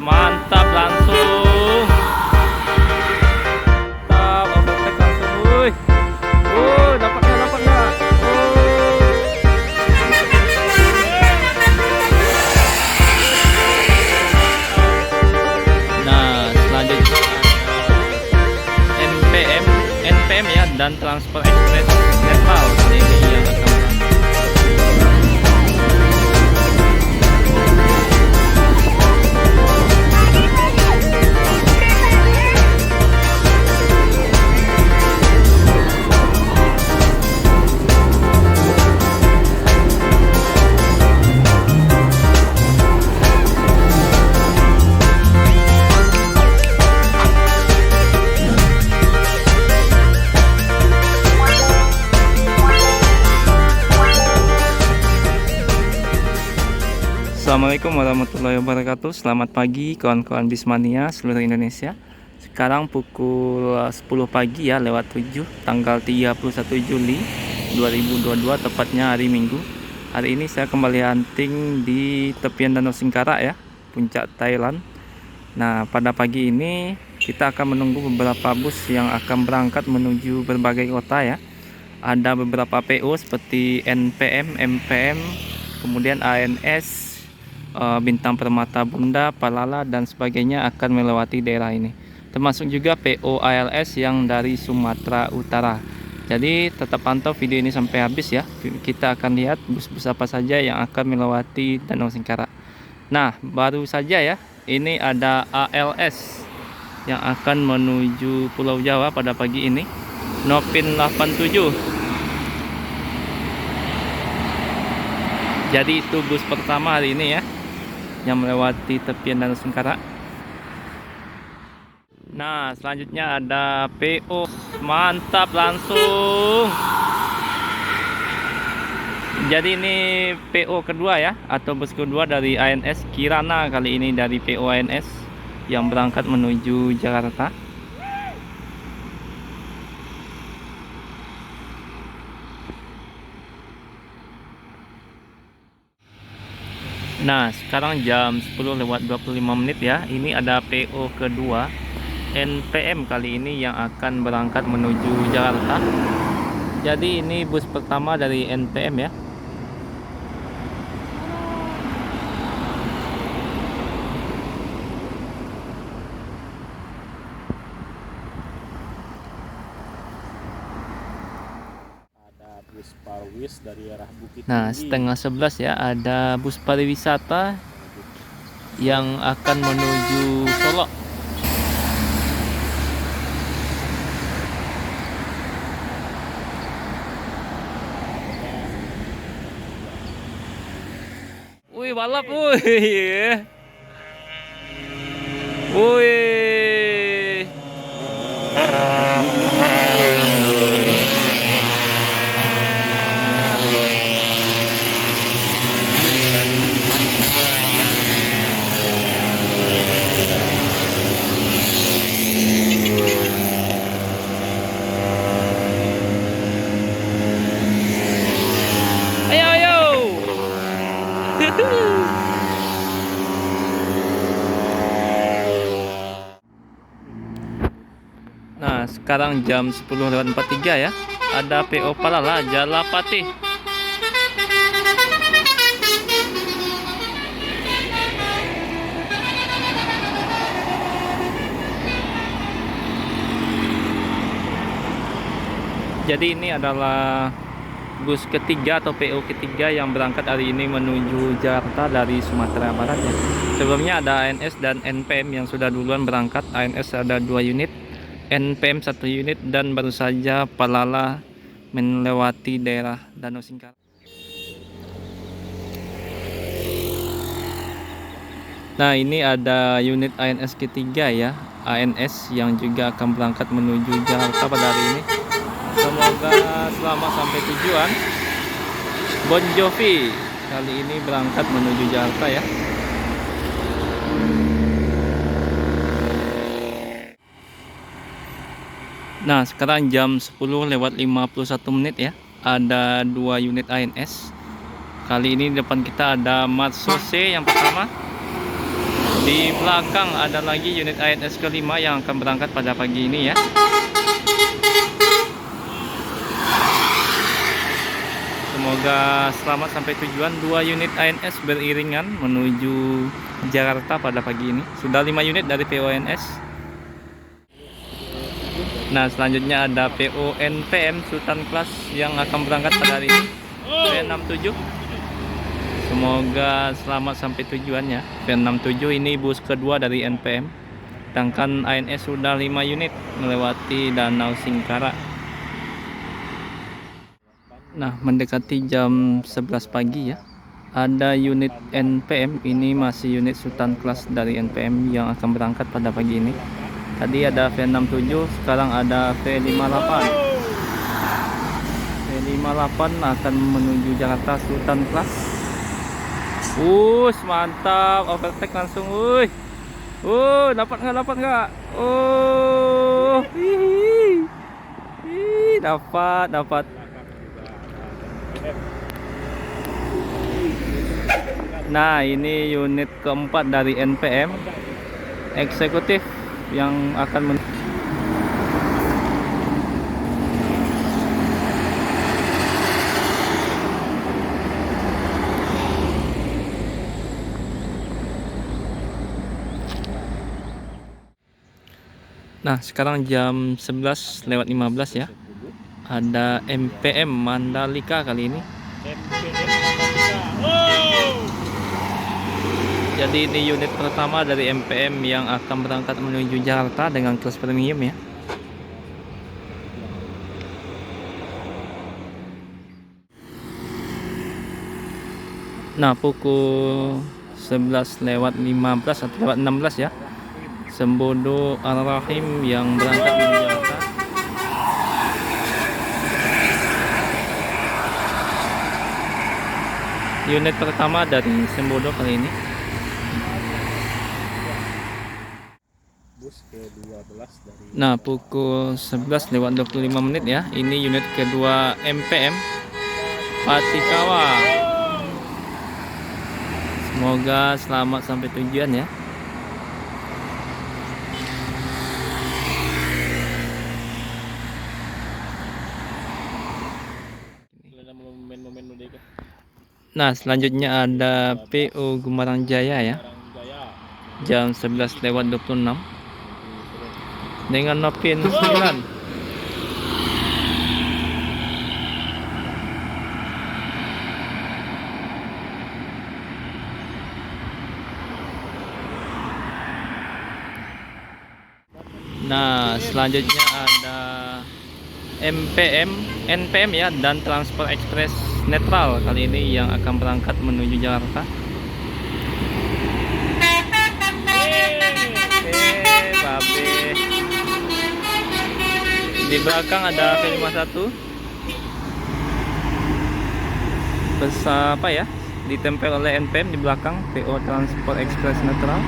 mantap langsung. Mantap, overtake langsung, wuih. Dapat nggak? Nah, selanjutnya NPM ya, dan transfer express netral ini yang akan Assalamualaikum warahmatullahi wabarakatuh. Selamat pagi kawan-kawan Bismania seluruh Indonesia. Sekarang pukul 10 pagi ya, lewat 7, tanggal 31 Juli 2022, tepatnya hari Minggu. Hari ini saya kembali hunting di tepian Danau Singkarak ya, puncak Thailand. Nah, pada pagi ini kita akan menunggu beberapa bus yang akan berangkat menuju berbagai kota ya. Ada beberapa PO seperti NPM, MPM, kemudian ANS, Bintang Permata Bunda, Palala dan sebagainya akan melewati daerah ini, termasuk juga PO ALS yang dari Sumatera Utara. Jadi tetap pantau video ini sampai habis ya. Kita akan lihat bus-bus apa saja yang akan melewati Danau Singkarak. Nah, baru saja ya, ini ada ALS yang akan menuju Pulau Jawa pada pagi ini, Nopin 87. Jadi itu bus pertama hari ini ya, yang melewati tepian Danau Singkarak. Nah, selanjutnya ada PO, mantap langsung. Jadi ini PO kedua ya, atau bus kedua dari ANS Kirana, kali ini dari PO ANS yang berangkat menuju Jakarta. Nah, sekarang jam 10:25 ya. Ini ada PO kedua NPM kali ini yang akan berangkat menuju Jakarta. Jadi ini bus pertama dari NPM ya. Bus Parwis dari arah Bukit Tinggi. Nah, setengah 11 ya, ada bus pariwisata yang akan menuju Solo. Wih, balap, wih. Wih. Nah, sekarang jam 10:43 ya. Ada PO Palala Jalapati. Jadi ini adalah bus ketiga atau PO ketiga yang berangkat hari ini menuju Jakarta dari Sumatera Barat ya. Sebelumnya ada ANS dan NPM yang sudah duluan berangkat. ANS ada 2 unit, NPM 1 unit, dan baru saja Palala melewati daerah Danau Singkarak. Nah, ini ada unit ANS ketiga ya, ANS yang juga akan berangkat menuju Jakarta pada hari ini. Semoga selamat sampai tujuan. Bon Jovi kali ini berangkat menuju Jakarta ya. Nah, sekarang jam 10:51 ya. Ada 2 unit ANS. Kali ini di depan kita ada Matsuse yang pertama. Di belakang ada lagi unit ANS kelima yang akan berangkat pada pagi ini ya. Semoga selamat sampai tujuan. 2 unit ANS beriringan menuju Jakarta pada pagi ini. Sudah 5 unit dari PO ANS. Nah, selanjutnya ada PO NPM Sultan Class yang akan berangkat pada hari ini. P67. Semoga selamat sampai tujuannya. P67 ini bus kedua dari NPM. Sedangkan ANS sudah 5 unit melewati Danau Singkara. Nah, mendekati jam 11 pagi ya. Ada unit NPM, ini masih unit Sultan Class dari NPM yang akan berangkat pada pagi ini. Tadi ada V67, sekarang ada V58. V58 akan menuju Jakarta Sultan Class. Mantap, overtake langsung, wuih. Dapat nggak? Dapat. Nah, ini unit keempat dari NPM eksekutif yang akan Nah, sekarang jam 11:15 ya. Ada MPM Mandalika kali ini. Jadi ini unit pertama dari MPM yang akan berangkat menuju Jakarta dengan kelas premium ya. Nah, pukul 11:15 atau lewat 16 ya. Sembodo Ar-Rahim yang berangkat menuju Jakarta. Unit pertama dari Sembodo kali ini. Bus ke-12 dari Nah, pukul 11:25 menit ya. Ini unit kedua MPM Patikawa. Semoga selamat sampai tujuan ya. Nah, selanjutnya ada PO Gumarang Jaya ya. Jam 11:26 dengan Nopin 9. Nah, selanjutnya ada NPM ya, dan Transfer Express Netral kali ini yang akan berangkat menuju Jakarta. Babe. Di belakang ada V51. Besar apa ya? Ditempel oleh NPM di belakang, PO Transport Express Netral.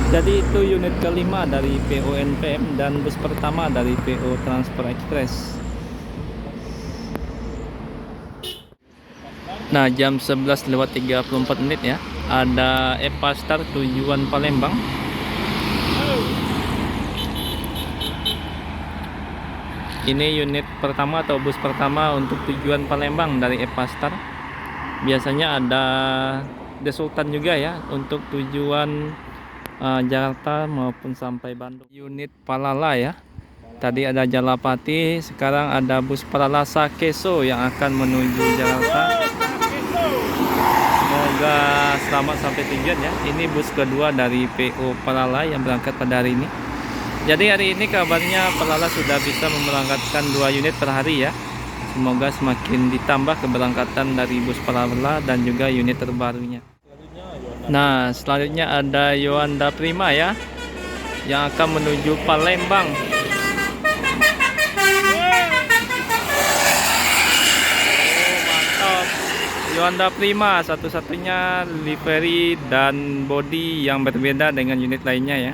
Jadi itu unit kelima dari PO NPM dan bus pertama dari PO Transfer Express. Nah, jam 11:34 menit ya. Ada Epastar tujuan Palembang. Ini unit pertama atau bus pertama untuk tujuan Palembang dari Epastar. Biasanya ada The Sultan juga ya untuk tujuan Jakarta maupun sampai Bandung. Unit Palala ya. Tadi ada Jalapati, sekarang ada bus Palala Sakeso yang akan menuju Jakarta. Semoga selamat sampai tujuan ya. Ini bus kedua dari PO Palala yang berangkat pada hari ini. Jadi hari ini kabarnya Palala sudah bisa memberangkatkan 2 unit per hari ya. Semoga semakin ditambah keberangkatan dari bus Palala dan juga unit terbarunya. Nah, selanjutnya ada Yoanda Prima ya, yang akan menuju Palembang. Mantap. Yoanda Prima, satu-satunya livery dan body yang berbeda dengan unit lainnya ya.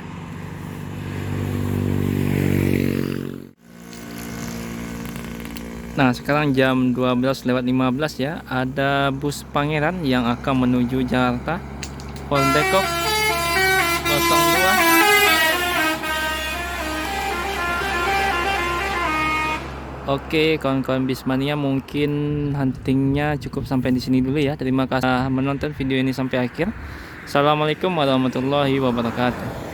Nah, sekarang jam 12:15 ya. Ada bus Pangeran yang akan menuju Jakarta. Depok 02. Oke, kawan-kawan Bismania, mungkin huntingnya cukup sampai di sini dulu ya. Terima kasih menonton video ini sampai akhir. Assalamualaikum warahmatullahi wabarakatuh.